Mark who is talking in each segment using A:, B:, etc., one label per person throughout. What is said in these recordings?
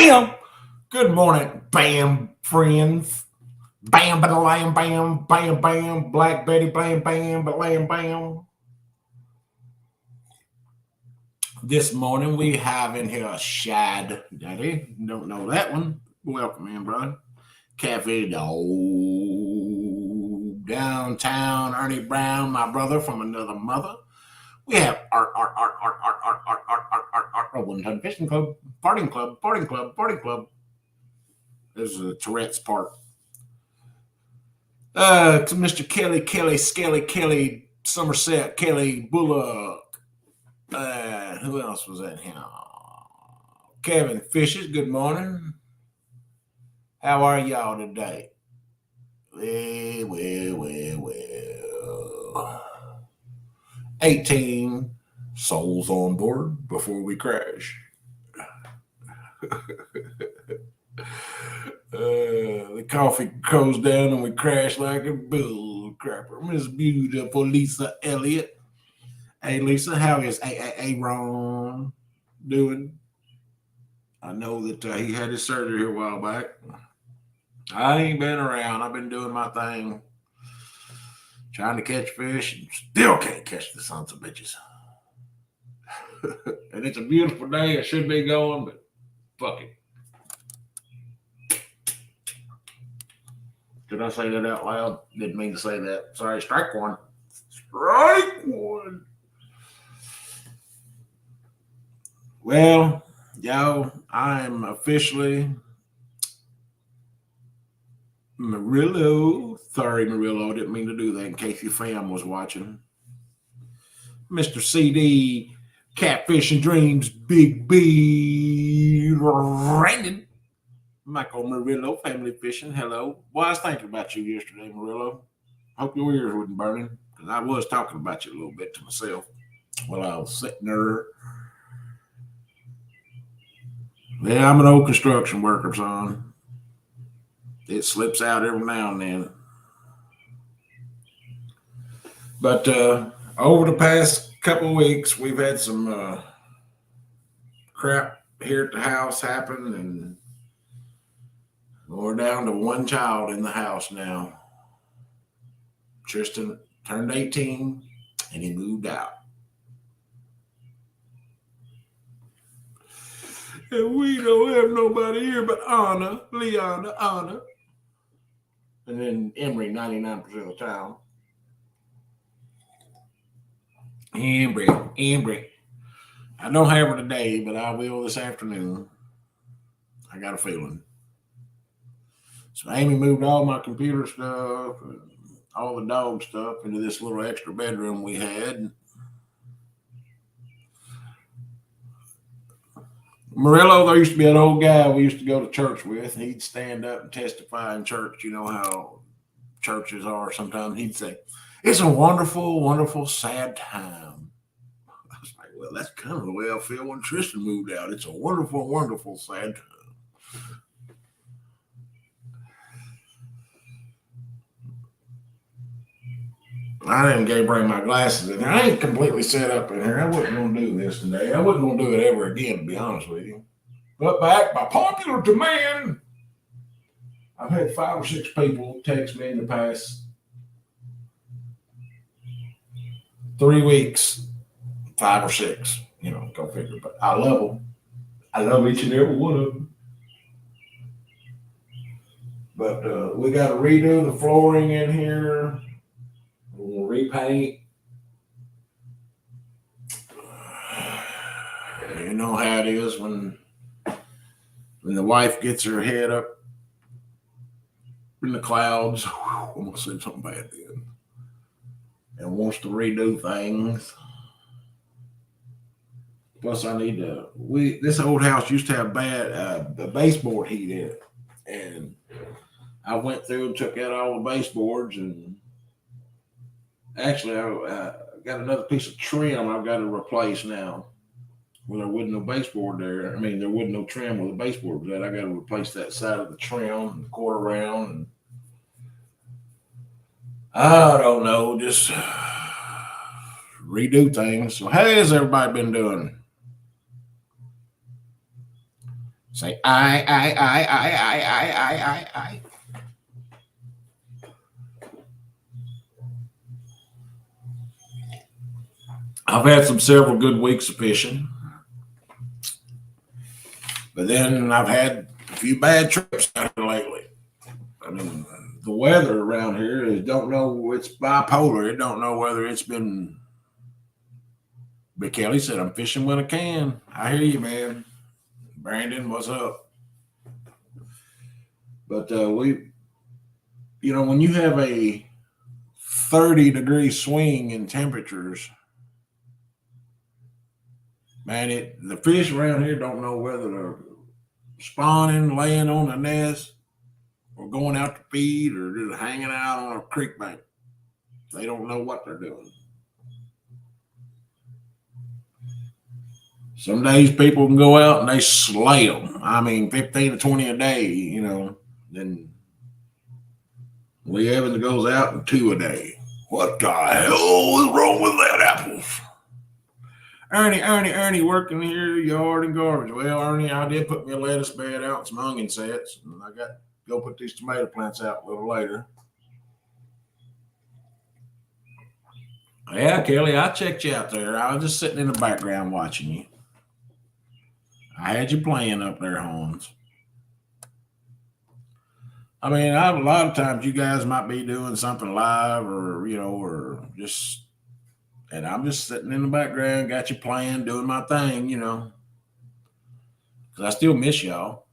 A: Bam! Good morning, bam, friends. Bam, ba lam, bam, bam, bam. Black Betty, bam, bam, ba lam, bam. This morning we have in here a Shad Daddy. Don't know that one. Welcome in, brother. Cafe Dog. Downtown Ernie Brown, my brother from another mother. We have art, One Ton Fishing Club, Parting Club, Parting Club, Parting Club. This is a Tourette's part. Mr. Kelly, Skelly, Kelly, Somerset, Kelly, Bullock. Who else was that here? Kevin Fishes, good morning. How are y'all today? Well. 18 souls on board before we crash. The coffee goes down and we crash like a bull crapper. Miss Beautiful Lisa Elliott. Hey Lisa, how is Aaron doing? I know that he had his surgery here a while back. I ain't been around. I've been doing my thing, trying to catch fish, and still can't catch the sons of bitches. And it's a beautiful day. I should be going, but fuck it. Did I say that out loud? Didn't mean to say that. Sorry, strike one. Strike one. Well, yo, I'm officially Murillo. Sorry, Murillo. Didn't mean to do that in case your fam was watching. Mr. CD, Catfish and Dreams, Big B, Brandon. Michael Murillo, Family Fishing. Hello. Well, I was thinking about you yesterday, Murillo. Hope your ears wasn't burning, because I was talking about you a little bit to myself while I was sitting there. Yeah, I'm an old construction worker, son. It slips out every now and then. But over the past couple of weeks, we've had some crap here at the house happen, and we're down to one child in the house now. Tristan turned 18 and he moved out. And we don't have nobody here but Anna, Leanna, Anna. And then Emery 99% of the time. Emery. I don't have her today, but I will this afternoon. I got a feeling. So Amy moved all my computer stuff, and all the dog stuff into this little extra bedroom we had. Murillo, there used to be an old guy we used to go to church with. He'd stand up and testify in church. You know how churches are sometimes. He'd say, "It's a wonderful, wonderful, sad time." I was like, well, that's kind of the way I feel when Tristan moved out. It's a wonderful, wonderful, sad time. I didn't get bring my glasses in here. I ain't completely set up in here. I wasn't going to do this today. I wasn't going to do it ever again, to be honest with you. But by popular demand, I've had 5 or 6 people text me in the past 3 weeks, 5 or 6. You know, go figure. But I love them. I love each and every one of them. But we got to redo the flooring in here. We'll repaint. You know how it is when the wife gets her head up in the clouds. I'm gonna say something bad then. And wants to redo things. Plus, I need to. This old house used to have bad baseboard heat in it, and I went through and took out all the baseboards, and actually, I got another piece of trim I've got to replace now. Well, there wasn't no baseboard there. I mean, there wasn't no trim with the baseboard was that. I got to replace that side of the trim and the quarter round. And I don't know, just redo things. So, how has everybody been doing? Say I. I've had several good weeks of fishing, but then I've had a few bad trips down here lately. I mean, the weather around here is don't know. It's bipolar. It don't know whether it's been. But Kelly said, "I'm fishing when I can." I hear you, man. Brandon, what's up? But when you have a 30-degree swing in temperatures, man, the fish around here don't know whether they're spawning, laying on the nest, or going out to feed, or just hanging out on a creek bank. They don't know what they're doing. Some days people can go out and they slay them. I mean, 15 to 20 a day, Then Lee Evans goes out and 2 a day. What the hell is wrong with that apples? Ernie, working here, yard and garbage. Well, Ernie, I did put me a lettuce bed out and some onion sets, and I got to go put these tomato plants out a little later. Yeah, Kelly, I checked you out there. I was just sitting in the background watching you. I had you playing up there, Hans. I mean, a lot of times you guys might be doing something live or just, and I'm just sitting in the background, got you playing, doing my thing, because I still miss y'all.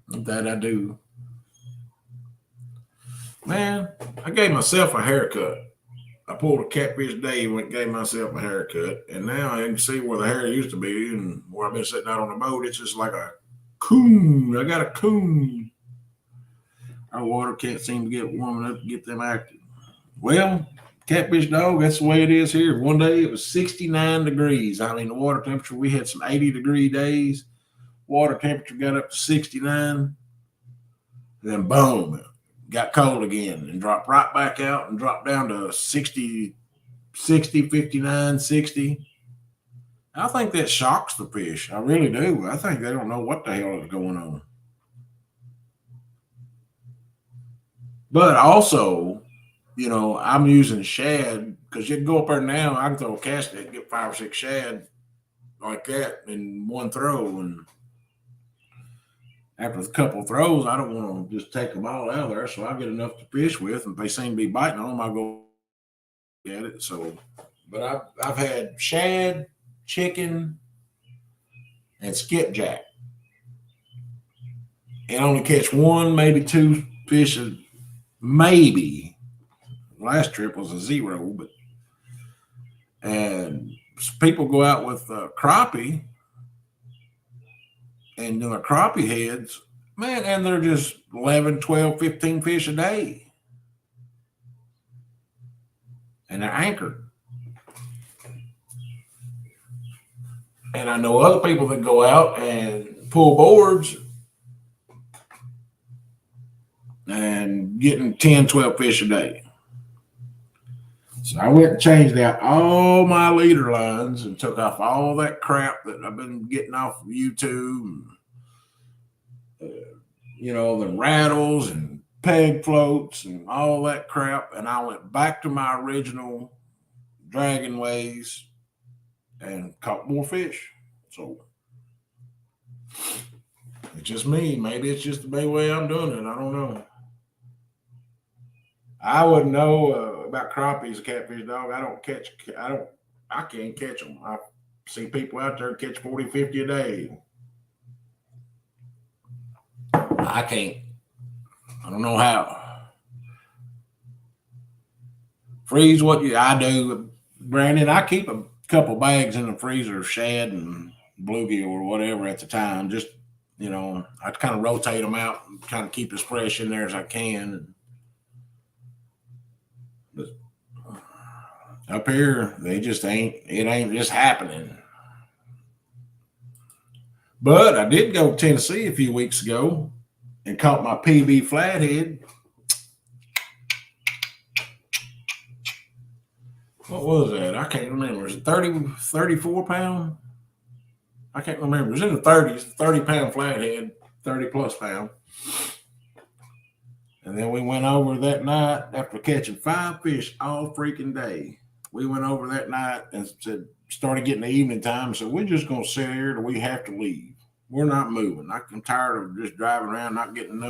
A: That I do. Man, I gave myself a haircut. I pulled a Catfish Dave and gave myself a haircut, and now I can see where the hair used to be and where I've been sitting out on the boat. It's just like a coon. I got a coon. Our water can't seem to get warm enough to get them active. Well, Catfish Dog, that's the way it is here. One day it was 69 degrees. I mean, the water temperature, we had some 80-degree days. Water temperature got up to 69. Then boom, got cold again and dropped right back out and dropped down to 60, 59, 60. I think that shocks the fish. I really do. I think they don't know what the hell is going on. But also, I'm using shad because you can go up there now. I can throw a cast net, get 5 or 6 shad like that in one throw. And after a couple of throws, I don't want to just take them all out of there. So I get enough to fish with. And if they seem to be biting on them, I go at it. So, but I've had shad, chicken, and skipjack, and only catch 1, maybe 2 fish. Maybe last trip was a 0, and people go out with crappie, and the crappie heads, man, and they're just 11, 12, 15 fish a day, and they're anchored. And I know other people that go out and pull boards and getting 10, 12 fish a day. So I went and changed out all my leader lines and took off all that crap that I've been getting off of YouTube, the rattles and peg floats and all that crap. And I went back to my original dragging ways and caught more fish. So it's just me. Maybe it's just the way I'm doing it. I don't know. I wouldn't know about crappies, Catfish Dog. I can't catch them. I see people out there catch 40, 50 a day. I can't. I don't know how. Freeze what I do, Brandon. I keep a couple bags in the freezer of shad and bluegill or whatever at the time. Just, I kind of rotate them out and kind of keep as fresh in there as I can. But up here, it ain't just happening. But I did go to Tennessee a few weeks ago and caught my PB flathead. What was that? I can't remember. Was it 34 pound? I can't remember. It was in the 30s, 30-pound flathead, 30 plus pound. And then we went over that night after catching 5 fish all freaking day. We went over that night and started getting the evening time. So we're just going to sit here till we have to leave. We're not moving. I'm tired of just driving around, not getting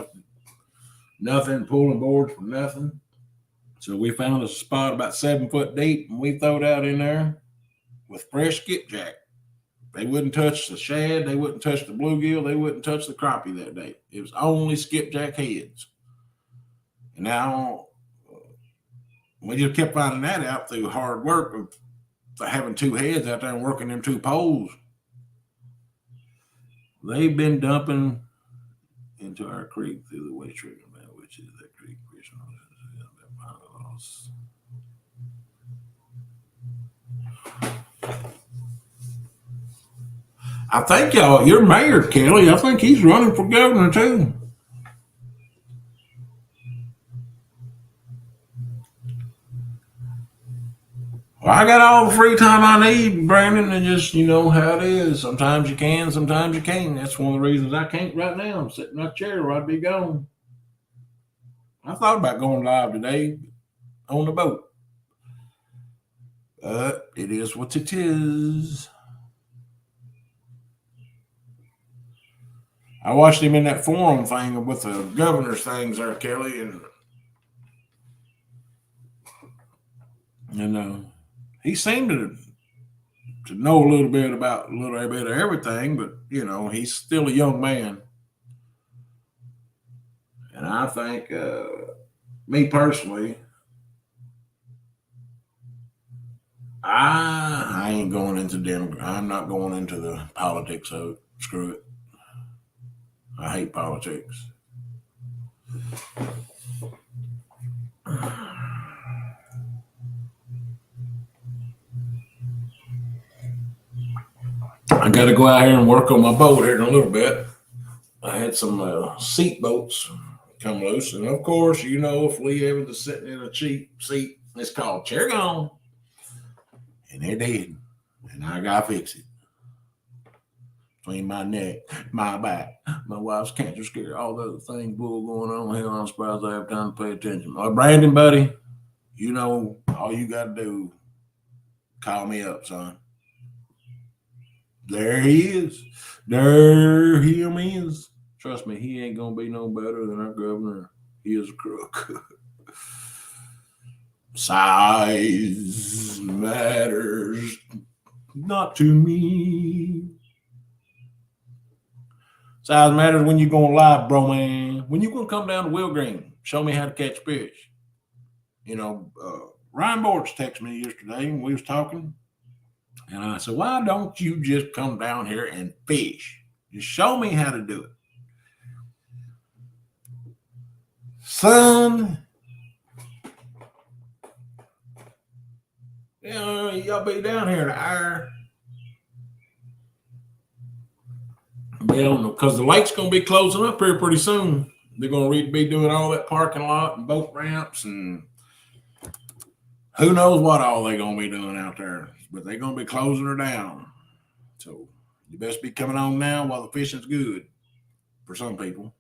A: nothing, pulling boards for nothing. So we found a spot about 7 foot deep, and we throwed out in there with fresh skipjack. They wouldn't touch the shad, they wouldn't touch the bluegill, they wouldn't touch the crappie that day. It was only skipjack heads. And now we just kept finding that out through hard work of having 2 heads out there and working them 2 poles. They've been dumping into our creek through the West River, which is that creek. I think your mayor, Kelly, I think he's running for governor too. Well, I got all the free time I need, Brandon, and just, you know how it is. Sometimes you can, sometimes you can't. That's one of the reasons I can't right now. I'm sitting in my chair where I'd be gone. I thought about going live today on the boat. But it is what it is. I watched him in that forum thing with the governor's things there, Kelly, and he seemed to know a little bit of everything, but he's still a young man, and I think, me personally, I ain't going into I'm not going into the politics of it. Screw it. I hate politics. I got to go out here and work on my boat here in a little bit. I had some seat boats come loose, and of course, if Lee Evans is sitting in a cheap seat, it's called chair gone, and they're dead, and I got to fix it. Between my neck, my back, my wife's cancer scare, all the other things, bull going on. Hell, I'm surprised I have time to pay attention. Brandon, buddy, all you got to do, call me up, son. There he is. There him is. Trust me, he ain't going to be no better than our governor. He is a crook. Size matters not to me. Size matters when you're going live, bro, man. When you going to come down to Will Green, show me how to catch fish. Ryan Bortz texted me yesterday and we was talking. And I said, why don't you just come down here and fish? Just show me how to do it. Son, y'all be down here in an hour. Because the lake's going to be closing up here pretty soon. They're going to be doing all that parking lot and boat ramps and who knows what all they're going to be doing out there. But they're going to be closing her down. So you best be coming on now while the fishing's good for some people.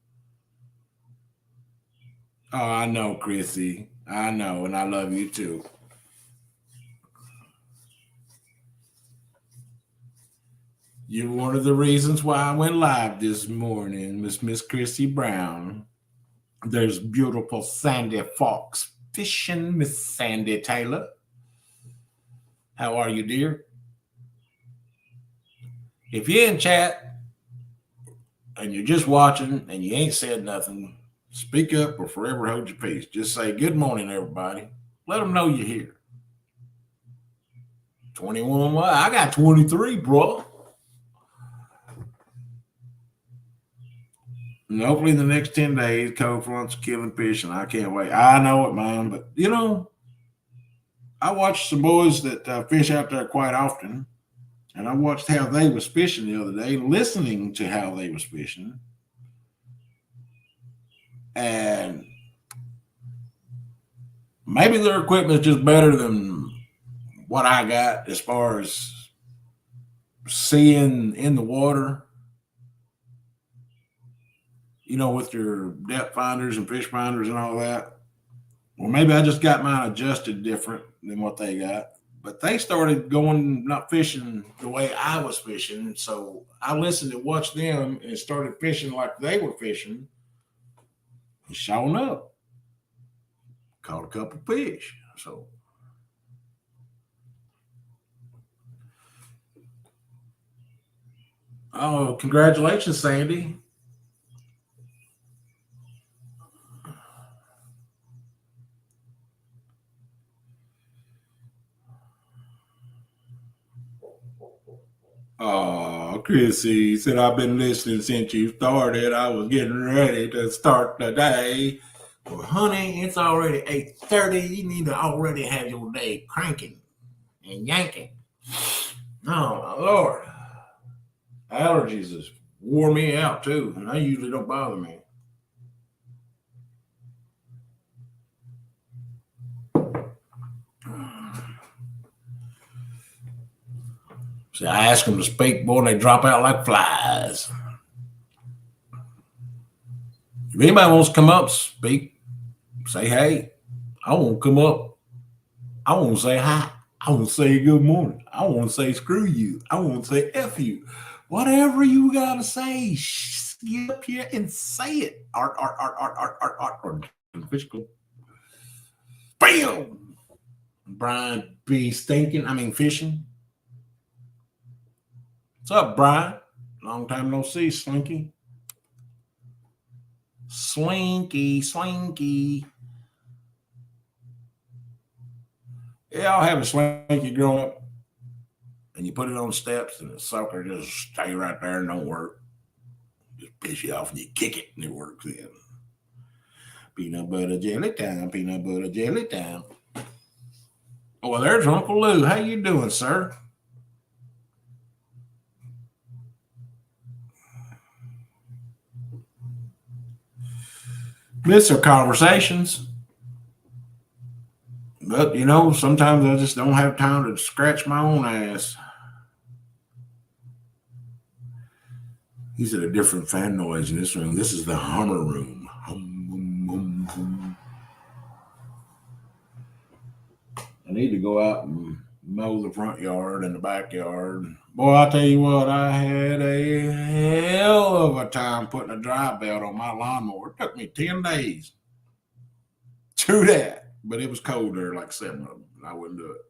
A: Oh, I know, Chrissy. I know, and I love you too. You're one of the reasons why I went live this morning, Miss Chrissy Brown. There's beautiful Sandy Fox fishing, Miss Sandy Taylor. How are you, dear? If you're in chat and you're just watching and you ain't said nothing, speak up or forever hold your peace. Just say, good morning, everybody. Let them know you're here. 21, I got 23, bro. And hopefully the next 10 days, cold fronts killing fish, and I can't wait. I know it, man. But, I watched some boys that fish out there quite often, and I watched how they was fishing the other day, listening to how they was fishing. And maybe their equipment is just better than what I got as far as seeing in the water, with your depth finders and fish finders and all that. Well, maybe I just got mine adjusted different than what they got. But they started going not fishing the way I was fishing. So I listened and watched them and started fishing like they were fishing. And showing up, caught a couple fish. So oh, congratulations, Sandy. Oh, Chrissy said, I've been listening since you started. I was getting ready to start the day. Well, honey, it's already 8:30. You need to already have your day cranking and yanking. Oh, my Lord. Allergies has wore me out, too, and they usually don't bother me. So I ask them to speak, boy, and they drop out like flies. If anybody wants to come up, speak, say hey. I won't come up. I won't say hi. I won't say good morning. I won't say screw you. I won't say F you. Whatever you gotta say, get up here and say it. Art. Physical. Bam! Brian be stinking. I mean fishing. What's up, Brian? Long time no see, Slinky. Slinky. Yeah, I'll have a Slinky growing up. And you put it on steps and the sucker just stay right there and don't work. Just piss you off and you kick it and it works then. Peanut butter jelly time, peanut butter jelly time. Oh, well, there's Uncle Lou. How you doing, sir? Miss our conversations. But, sometimes I just don't have time to scratch my own ass. He's at a different fan noise in this room. This is the Hummer room. I need to go out and mow the front yard and the backyard. Boy, I tell you what, I had a hell of a time putting a dry belt on my lawnmower. It took me 10 days. True that. But it was cold there, like 7 of them. I wouldn't do it.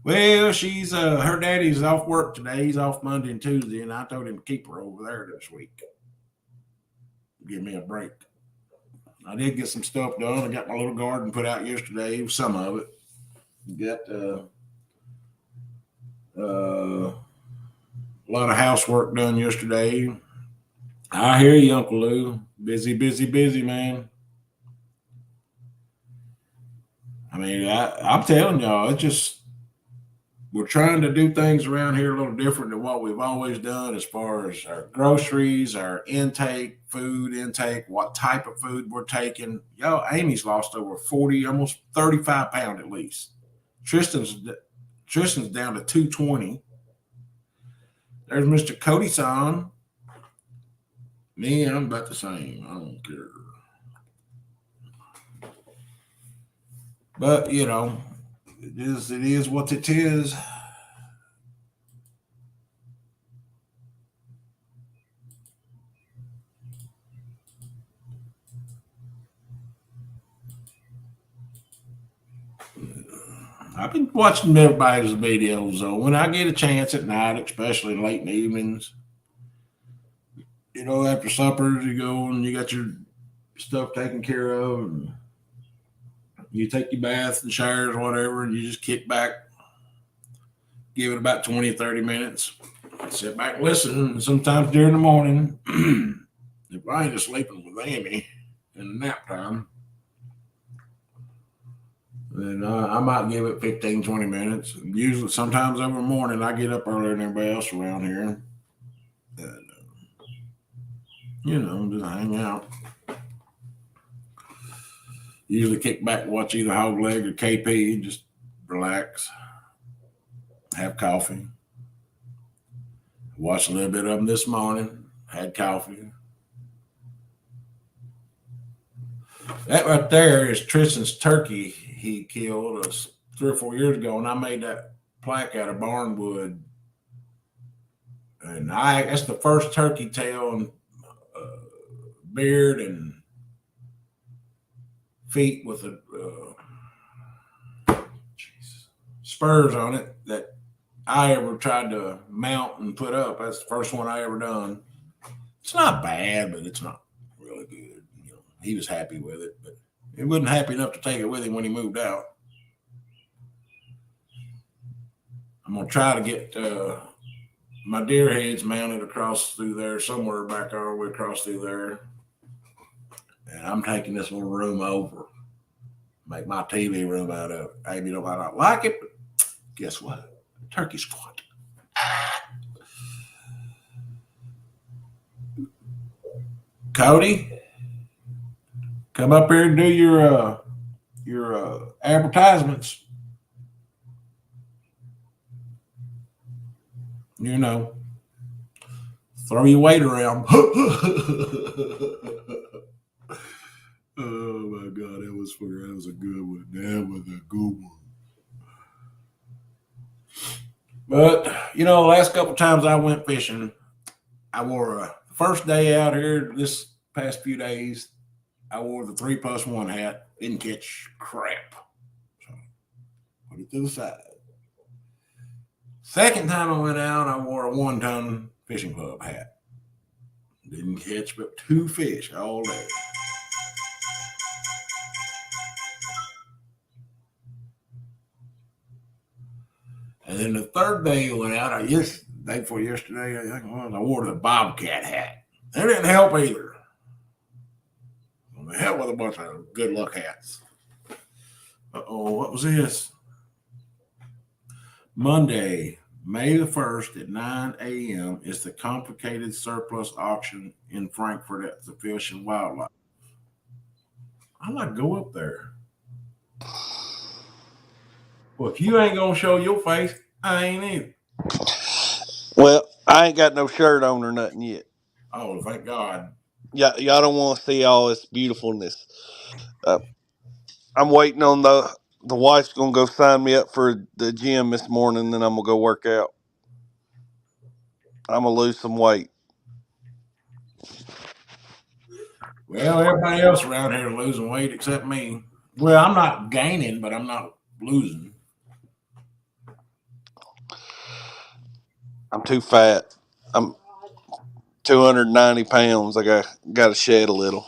A: Well, she's her daddy's off work today. He's off Monday and Tuesday, and I told him to keep her over there this week. Give me a break. I did get some stuff done. I got my little garden put out yesterday, some of it. Got a lot of housework done yesterday. I hear you, Uncle Lou. Busy, man. I mean, I'm telling y'all, it's just we're trying to do things around here a little different than what we've always done as far as our groceries, our intake, food intake, what type of food we're taking. Yo, Amy's lost over 40, almost 35 pounds at least. Tristan's down to 220. There's Mr. Cody Son. Me, I'm about the same. I don't care. But it is what it is. I've been watching everybody's videos though. When I get a chance at night, especially late in the evenings, after supper, you go and you got your stuff taken care of, and you take your baths and showers, whatever, and you just kick back, give it about 20, 30 minutes, sit back and listen. And sometimes during the morning, if I ain't just sleeping with Amy in the nap time, then I might give it 15, 20 minutes. Usually, sometimes every morning, I get up earlier than everybody else around here. And, just hang out. Usually kick back and watch either Hog Leg or KP, just relax, have coffee. Watched a little bit of them this morning. Had coffee. That right there is Tristan's turkey he killed us 3 or 4 years ago, and I made that plaque out of barnwood. And that's the first turkey tail and beard and feet with a spurs on it that I ever tried to mount and put up. That's the first one I ever done. It's not bad, but it's not really good. He was happy with it, but he wasn't happy enough to take it with him when he moved out. I'm gonna try to get my deer heads mounted across through there, somewhere back all the way across through there. And I'm taking this little room over, make my TV room out of it. Maybe you might not like it, but guess what? Turkey squat. Cody, come up here and do your advertisements. Throw your weight around. Oh my God, that was funny. That was a good one. That was a good one. But the last couple times I went fishing, I wore a first day out here this past few days. I wore the 3+1 hat. Didn't catch crap. So put it to the side. Second time I went out, I wore a 1-ton fishing club hat. Didn't catch but 2 fish all day. And then the third day I went out, day before yesterday, I think I wore the Bobcat hat. That didn't help either. The hell with a bunch of good luck hats. What was this? Monday, May the 1st at 9 a.m. is the complicated surplus auction in Frankfort at the Fish and Wildlife. I like to go up there. Well, if you ain't gonna show your face, I ain't either.
B: Well, I ain't got no shirt on or nothing yet.
A: Oh, thank God.
B: Y'all don't want to see all this beautifulness. I'm waiting on the wife's gonna go sign me up for the gym this morning, then I'm gonna go work out. I'm gonna lose some weight.
A: Well, everybody else around here is losing weight except me. Well, I'm not gaining, but I'm not losing.
B: I'm too fat. I'm 290 pounds. I got to shed a little.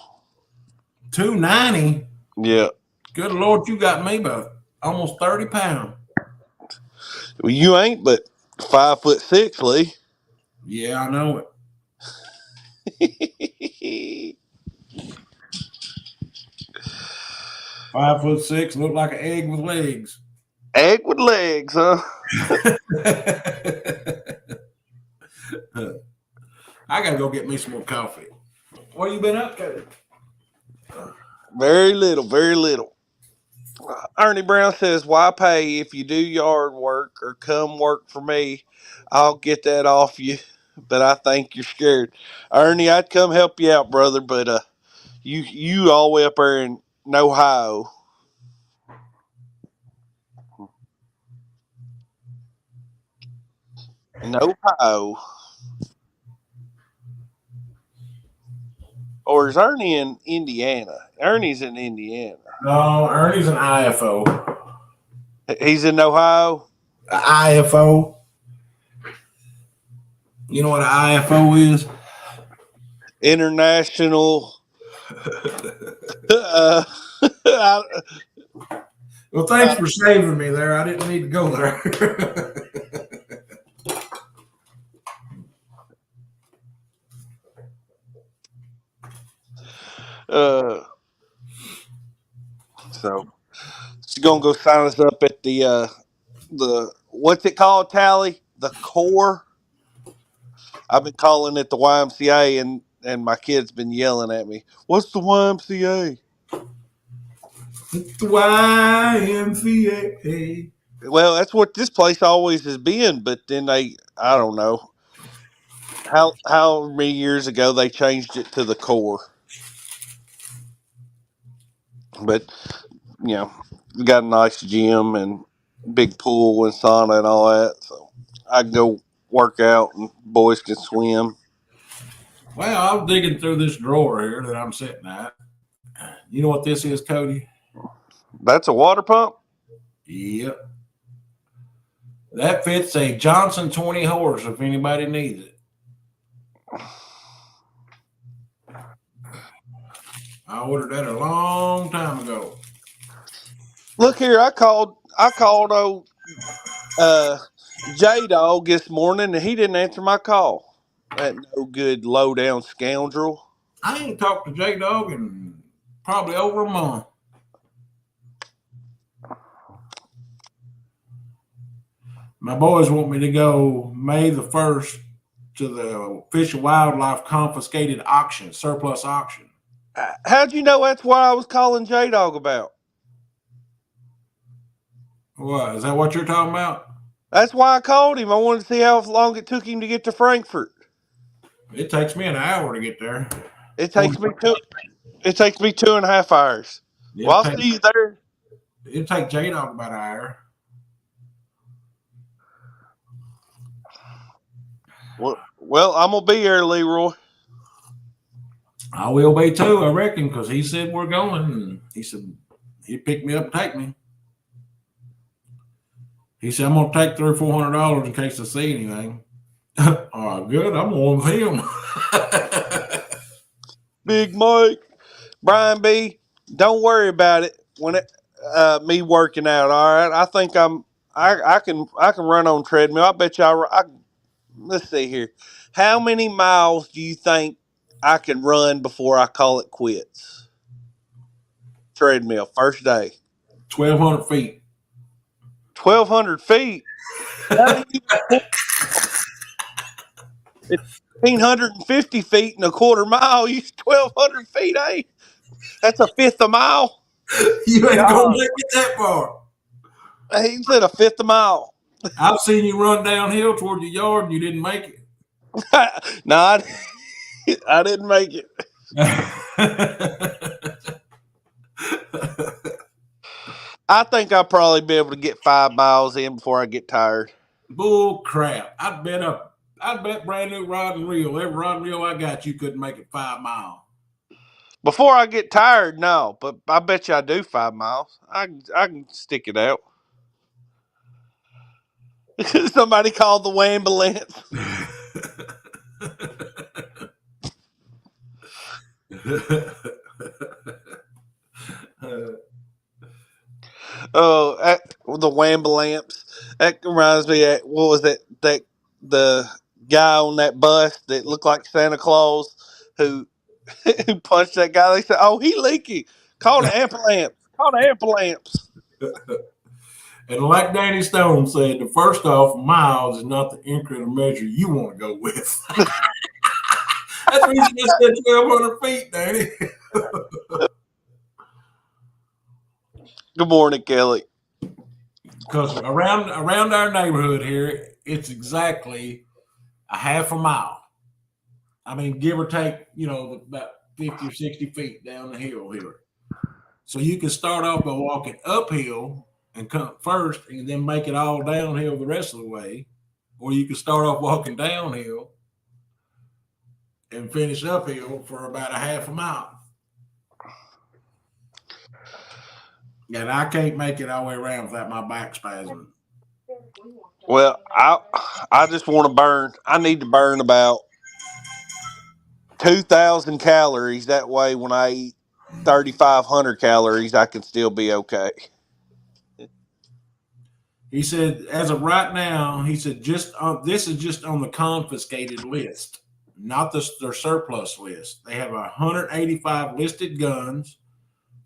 A: 290.
B: Yeah.
A: Good Lord, you got me by almost 30 pounds.
B: Well, you ain't but 5'6", Lee.
A: Yeah, I know it. 5'6", look like an egg with legs.
B: Egg with legs, huh?
A: I gotta go get me some more coffee. What have you been up to?
B: Very little, very little. Ernie Brown says, "Why pay if you do yard work or come work for me? I'll get that off you, but I think you're scared." Ernie, I'd come help you out, brother, but you all the way up there in Ohio. Ohio. Or is Ernie in Indiana? Ernie's in Indiana.
A: No, Ernie's an IFO.
B: He's in Ohio?
A: IFO. You know what an IFO is?
B: International.
A: Well, thanks for saving me there. I didn't need to go there.
B: So she's gonna go sign us up at the what's it called, Tally? The core. I've been calling it the YMCA, and my kid's been yelling at me. What's the YMCA?
A: The YMCA.
B: Well, that's what this place always has been, but then I don't know. how many years ago they changed it to the core. But we got a nice gym and big pool and sauna and all that, so I can go work out and boys can swim.
A: Well, I was digging through this drawer here that I'm sitting at. You know what this is, Cody?
B: That's a water pump.
A: Yep. That fits a Johnson 20 horse if anybody needs it. I ordered that a long time ago.
B: Look here, I called old J Dog this morning and he didn't answer my call. That no good low down scoundrel.
A: I ain't talked to J Dog in probably over a month. My boys want me to go May the 1st to the Fish and Wildlife confiscated auction, surplus auction.
B: How'd you know that's what I was calling J Dog about?
A: What? Is that what you're talking about?
B: That's why I called him. I wanted to see how long it took him to get to Frankfurt.
A: It takes me an hour to get there.
B: It takes me 2.5 hours. Well, I'll see you there.
A: It'll take J Dog about an hour.
B: Well, I'm gonna be there, Leroy.
A: I will be too, I reckon, because he said we're going. And he said he'd pick me up and take me. He said I'm gonna take $300 or $400 in case I see anything. Oh, good. I'm on with him.
B: Big Mike, Brian B. Don't worry about it when me working out. All right, I think I can run on treadmill. I bet you let's see here. How many miles do you think I can run before I call it quits? Treadmill, first day.
A: 1,200 feet.
B: 1,200 feet? It's 1,550 feet in a quarter mile. You 1,200 feet, eh? That's a fifth a mile.
A: You ain't gonna make it that far.
B: He said a fifth a mile.
A: I've seen you run downhill toward your yard and you didn't make it.
B: No, I didn't make it. I think I'll probably be able to get 5 miles in before I get tired.
A: Bull crap. I'd bet brand new rod and reel. Every rod and reel I got, you couldn't make it 5 miles.
B: Before I get tired, no. But I bet you I do 5 miles. I can stick it out. Somebody called the ambulance. Oh, the Wamblamps. That reminds me of, what was that the guy on that bus that looked like Santa Claus who punched that guy. They said, "Oh, he leaky. Call the ambulance. Call the ambulance."
A: And like Danny Stone said, the first off, miles is not the increment measure you want to go with. That's the reason you said 1,200 feet, Danny.
B: Good morning, Kelly.
A: Because around our neighborhood here, it's exactly a half a mile. I mean, give or take, about 50 or 60 feet down the hill here. So you can start off by walking uphill and come first and then make it all downhill the rest of the way. Or you can start off walking downhill and finish uphill for about a half a mile. And I can't make it all the way around without my back spasming.
B: Well, I just want to burn. I need to burn about 2,000 calories. That way, when I eat 3,500 calories, I can still be okay.
A: He said, as of right now, he said, this is just on the confiscated list, not their surplus list. They have 185 listed guns,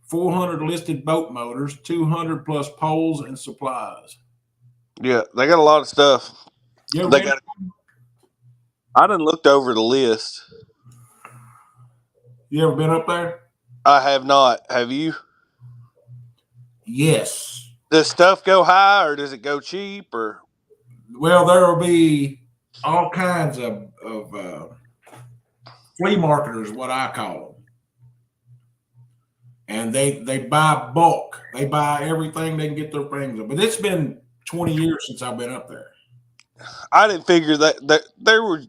A: 400 listed boat motors, 200 plus poles and supplies.
B: Yeah, they got a lot of stuff. I done looked over the list.
A: You ever been up there?
B: I have not. Have you?
A: Yes.
B: Does stuff go high or does it go cheap? Or
A: well, there will be all kinds of flea marketers, what I call them, and they buy bulk. They buy everything they can get their fingers on. But it's been 20 years since I've been up there.
B: I didn't figure that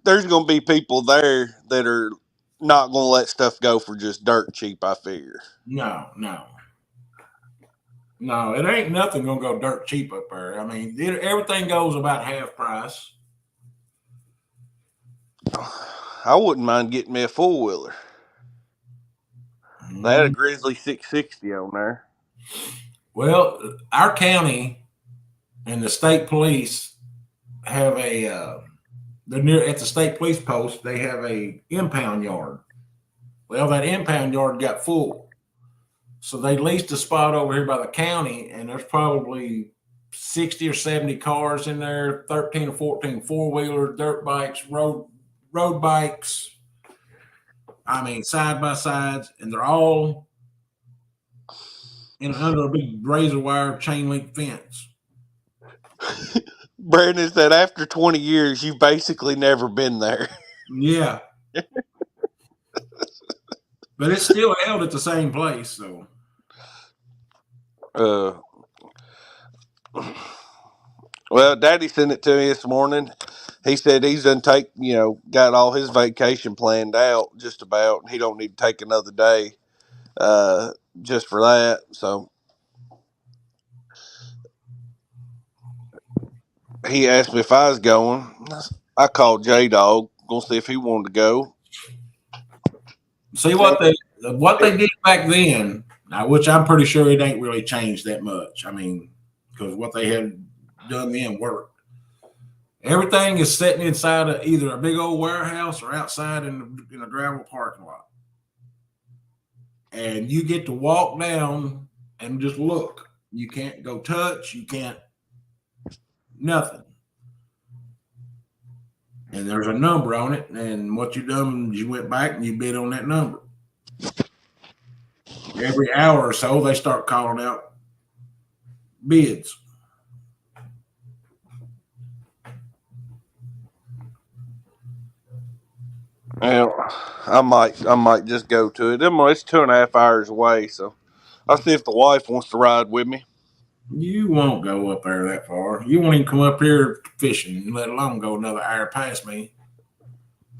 B: there's going to be people there that are not going to let stuff go for just dirt cheap. I figure.
A: No, no, no. It ain't nothing gonna go dirt cheap up there. I mean, everything goes about half price.
B: I wouldn't mind getting me a four wheeler. They had a Grizzly 660 on there.
A: Well, our county and the state police have they're near at the state police post. They have a impound yard. Well, that impound yard got full, so they leased a spot over here by the county, and there's probably 60 or 70 cars in there, 13 or 14 four-wheelers, dirt bikes, road bikes. I mean, side by sides, and they're all under a big razor wire chain link fence.
B: Brandon said after 20 years, you've basically never been there.
A: Yeah. But it's still held at the same place, so.
B: Well, Daddy sent it to me this morning. He said he's done got all his vacation planned out just about. He don't need to take another day just for that. So he asked me if I was going. I called J Dog, gonna see if he wanted to go.
A: See what they did back then, which I'm pretty sure it ain't really changed that much. I mean, because what they had done then worked. Everything is sitting inside of either a big old warehouse or outside in a gravel parking lot. And you get to walk down and just look. You can't go touch. You can't, nothing. And there's a number on it. And what you done is you went back and you bid on that number. Every hour or so, they start calling out bids.
B: Well, I might just go to it. It's 2.5 hours away, so I'll see if the wife wants to ride with me.
A: You won't go up there that far. You won't even come up here fishing, let alone go another hour past me.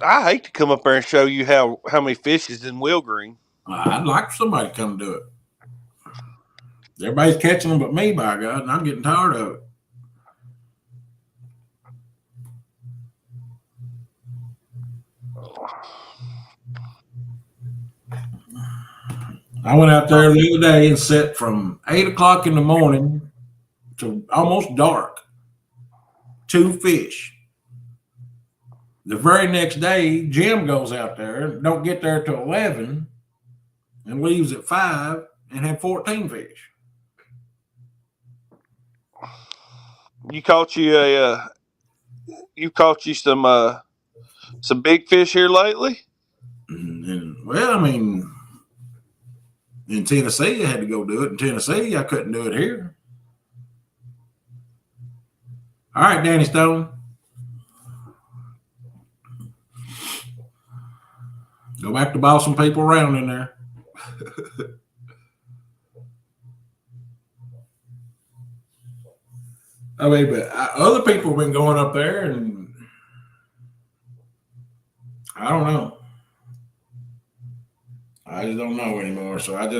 B: I hate to come up there and show you how many fish is in Wheelgreen.
A: I'd like for somebody to come do it. Everybody's catching them but me, by God, and I'm getting tired of it. I went out there the other day and sat from 8 o'clock in the morning to almost dark. 2 fish. The very next day, Jim goes out there, don't get there till 11, and leaves at 5 and had 14 fish.
B: You caught you some big fish here lately?
A: And, well, I mean, in Tennessee, I had to go do it. In Tennessee, I couldn't do it here. All right, Danny Stone. Go back to bossing people around in there. I mean, but other people have been going up there, and I don't know. I just don't know anymore. So I'm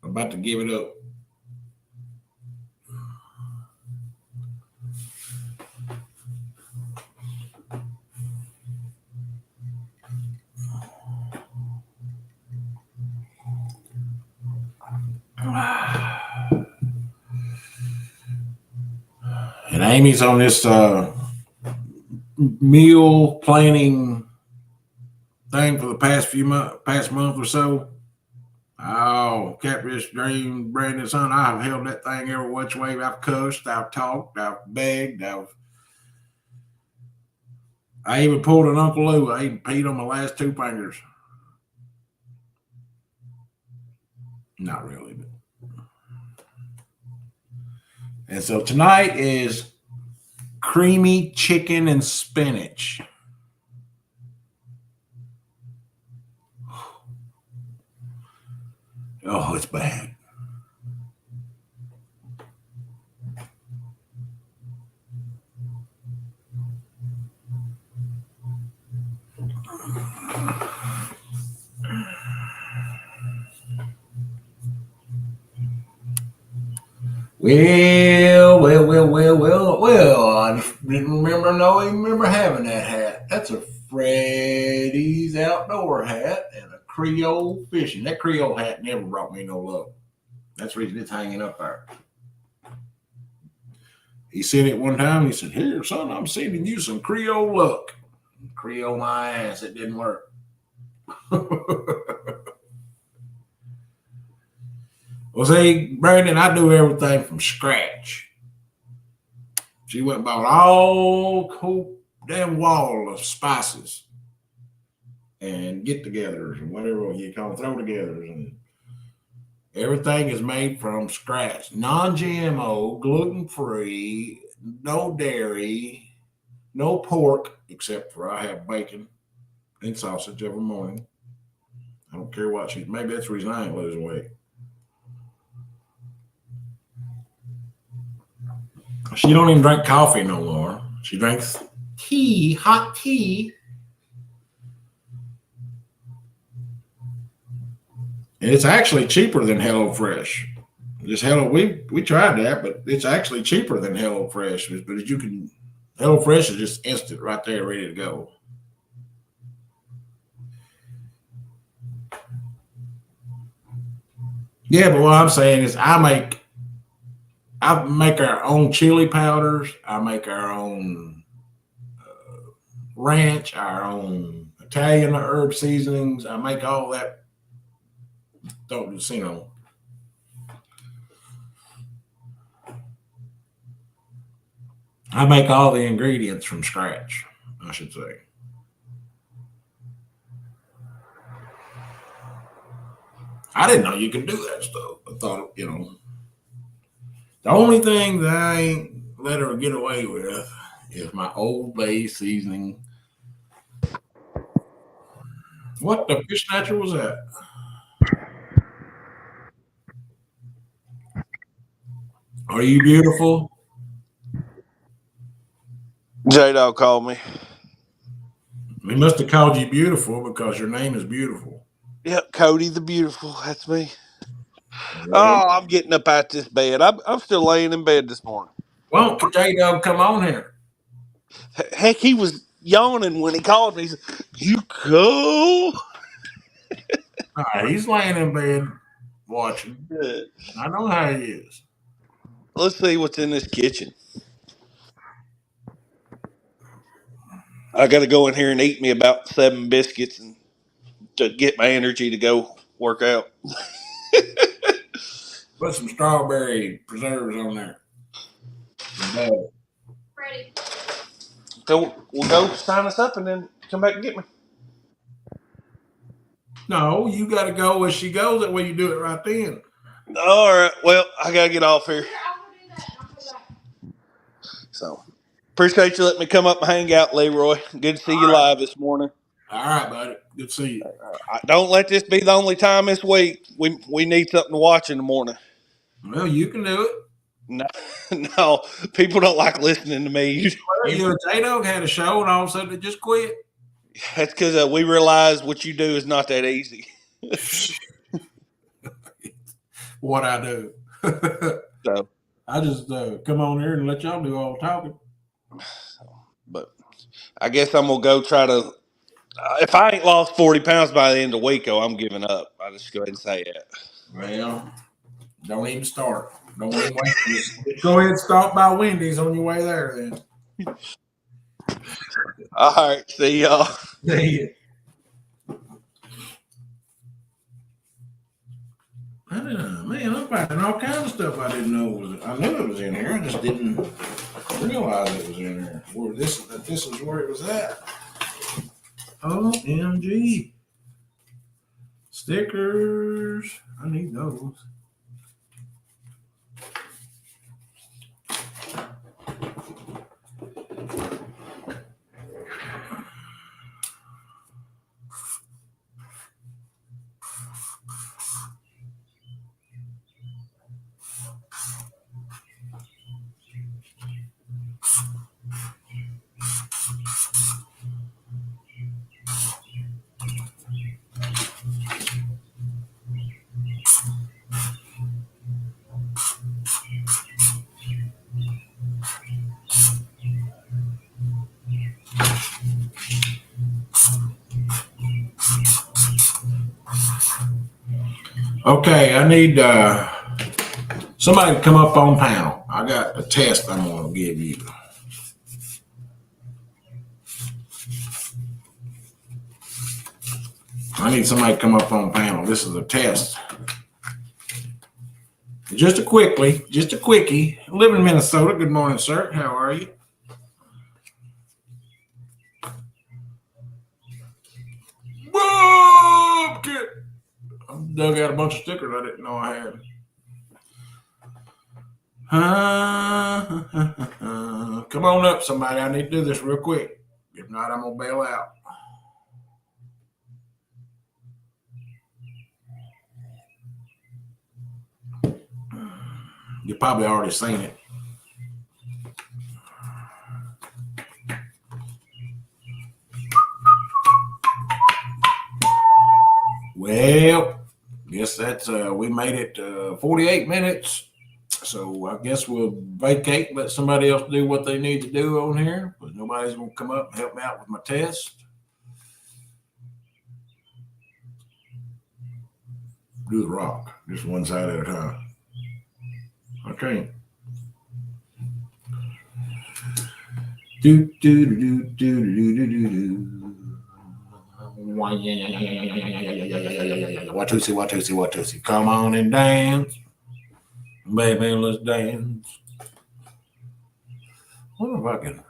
A: about to give it up. And Amy's on this meal planning thing for the past month or so. Oh, Catfish Dream, Brandon's son, I have held that thing every which way. I've cussed, I've talked, I've begged, I even pulled an Uncle Lou. I even peed on my last 2 fingers. Not really, but. And so tonight is creamy chicken and spinach. Oh, it's bad. Well. I just didn't remember having that hat. That's a Freddy's outdoor hat and a Creole fishing. That Creole hat never brought me no love. That's the reason it's hanging up there. He said it one time. He said, "Here, son, I'm sending you some Creole luck." Creole my ass. It didn't work. Well, see, Brandon, I do everything from scratch. She went and bought all whole damn wall of spices and get-togethers and whatever you call them, throw-togethers, and everything is made from scratch. Non-GMO, gluten-free, no dairy, no pork, except for I have bacon and sausage every morning. I don't care what she's. Maybe that's the reason I ain't losing weight. She don't even drink coffee no more. She drinks tea, hot tea. And it's actually cheaper than HelloFresh. Just we tried that, but it's actually cheaper than HelloFresh. But you can HelloFresh is just instant right there, ready to go. Yeah, but what I'm saying is I make our own chili powders. I make our own ranch, our own Italian herb seasonings. I make all that. Don't just, I make all the ingredients from scratch, I should say. I didn't know you could do that stuff. I thought, the only thing that I ain't let her get away with is my Old Bay seasoning. What the fish snatcher was that? Are you beautiful?
B: J-Dog called me.
A: He must have called you beautiful because your name is beautiful.
B: Yep, Cody the Beautiful. That's me. Oh, I'm getting up out this bed. I'm still laying in bed this morning.
A: Well, J-Dog, come on here.
B: Heck, he was yawning when he called me. He said, "You cool?"
A: All right, he's laying in bed watching.
B: Yeah.
A: I know how he is.
B: Let's see what's in this kitchen. I got to go in here and eat me about 7 biscuits and to get my energy to go work out.
A: Put some strawberry preserves on there.
B: Ready. So we'll go sign us up and then come back and get me.
A: No, you got to go where she goes. That way you do it right then.
B: All right. Well, I got to get off here. So appreciate you letting me come up and hang out, Leroy. Good to see you live this morning.
A: All right, buddy. Good to see you.
B: Don't let this be the only time this week. We need something to watch in the morning.
A: Well, you can do it.
B: No, people don't like listening to me.
A: J-Dog had a show and all of a sudden it just quit.
B: That's because we realize what you do is not that easy.
A: What I do.
B: So
A: I just come on here and let y'all do all the talking.
B: But I guess I'm going to go try to if I ain't lost 40 pounds by the end of the week, I'm giving up. I'll just go ahead and say that.
A: Well, don't even start. Don't even wait. Go ahead and stop by Wendy's on your way there then.
B: All right. See y'all.
A: See you. Man, I'm finding all kinds of stuff I didn't know was. I knew it was in here. I just didn't realize it was in there. This is where it was at. OMG. Stickers. I need those. Okay, I need somebody to come up on panel. I got a test I'm going to give you. I need somebody to come up on panel. This is a test. Just a quickie. I live in Minnesota. Good morning, sir. How are you? Whoa, kid. I dug out a bunch of stickers I didn't know I had. Come on up, somebody. I need to do this real quick. If not, I'm going to bail out. You've probably already seen it. Well, guess that's we made it 48 minutes. So I guess we'll vacate, let somebody else do what they need to do on here, but nobody's going to come up and help me out with my test. Do the rock, just one side at a time. Okay. Do do do do do do do do. Watusi. Come on and dance, baby. Let's dance. I wonder if I can.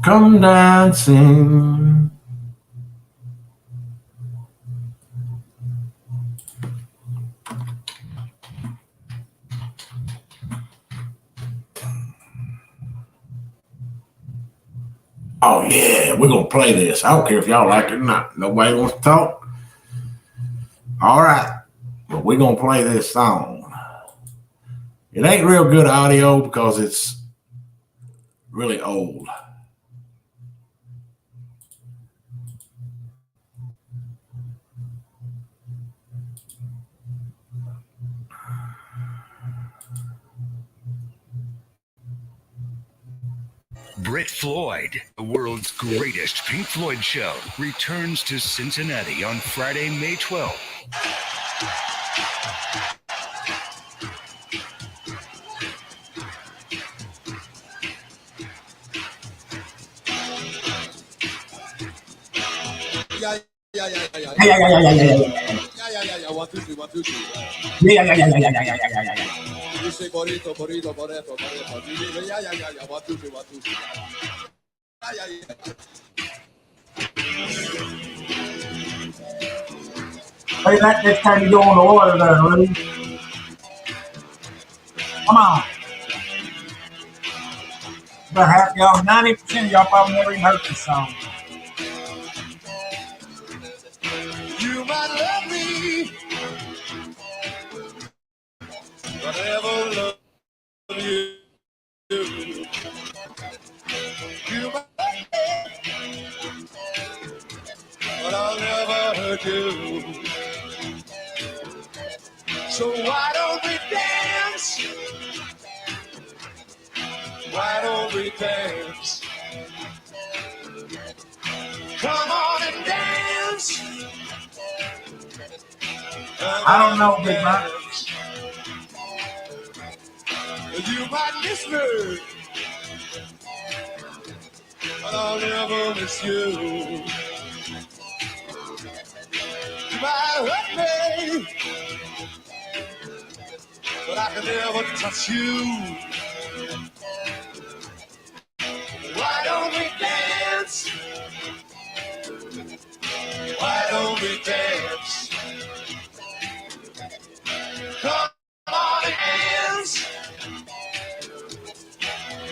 A: Come dancing. Oh yeah, we're gonna play this. I don't care if y'all like it or not. Nobody wants to talk. All right, but we're gonna play this song. It ain't real good audio because it's really old.
C: Brit Floyd, the world's greatest Pink Floyd show, returns to Cincinnati on Friday, May 12th.
D: Yeah. 1, 2, 3, 1, 2, 3. You say burrito. 1, 2, 3, 1, 2, 3.
E: Hey, that next time you go on the water there, Lee. Come on. About half y'all, 90% of y'all probably never even heard this song.
D: You might love me, but I never love you. You might love me, but I'll never hurt you. So why don't we dance? Why don't we dance? Come on and dance.
E: I don't know, Big Man.
D: You might miss me, but I'll never miss you. You might hurt me, but I can never touch you. Why don't we dance? Why don't we dance? Come on and dance.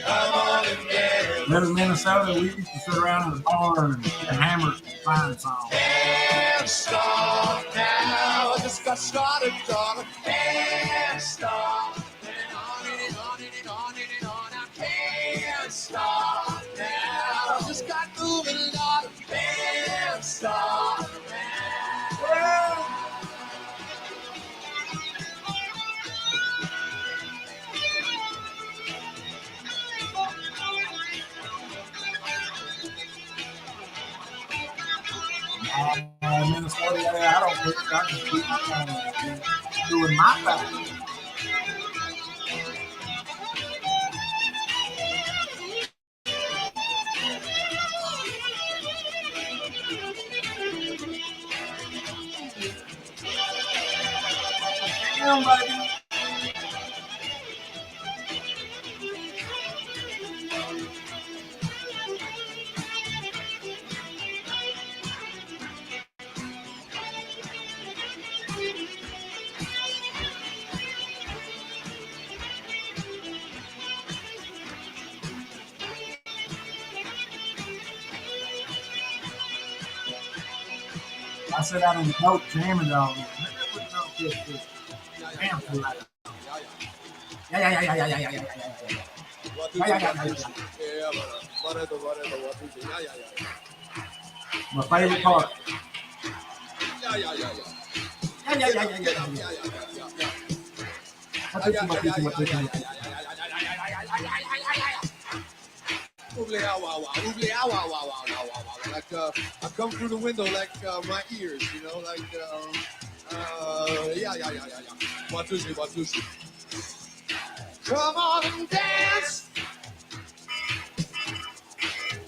D: Come on and dance.
E: Live in Minnesota, we used to sit around in the bar and hammer fine songs.
D: Can't stop now. I just got started, darling. Can't stop. And on and on and on and on. I can't stop now. I just got moving, darling. Can't stop now.
E: Minnesota, I don't think I can keep doing my thing. Damn, baby. I sit out on the boat jamming all day. Damn, too loud. Yeah. My favorite part.
D: Like I come through the window like my ears, you know, like yeah. Watushi. Come on and dance.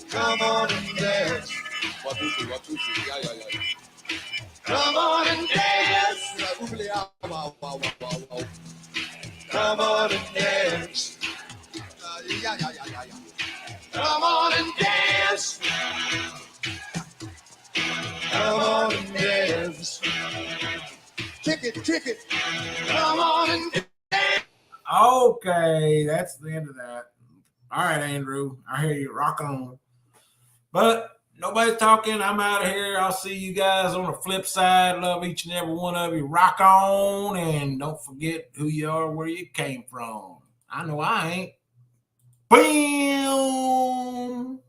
D: Come on and dance. Watushi. Yeah. Come on and dance. Come on and dance. Yeah. Come on and dance. Come on and dance. Kick it. Come on and dance.
E: Okay, that's the end of that. All right, Andrew, I hear you. Rock on. But nobody's talking. I'm out of here. I'll see you guys on the flip side. Love each and every one of you. Rock on, and don't forget who you are, where you came from. I know I ain't. Boom.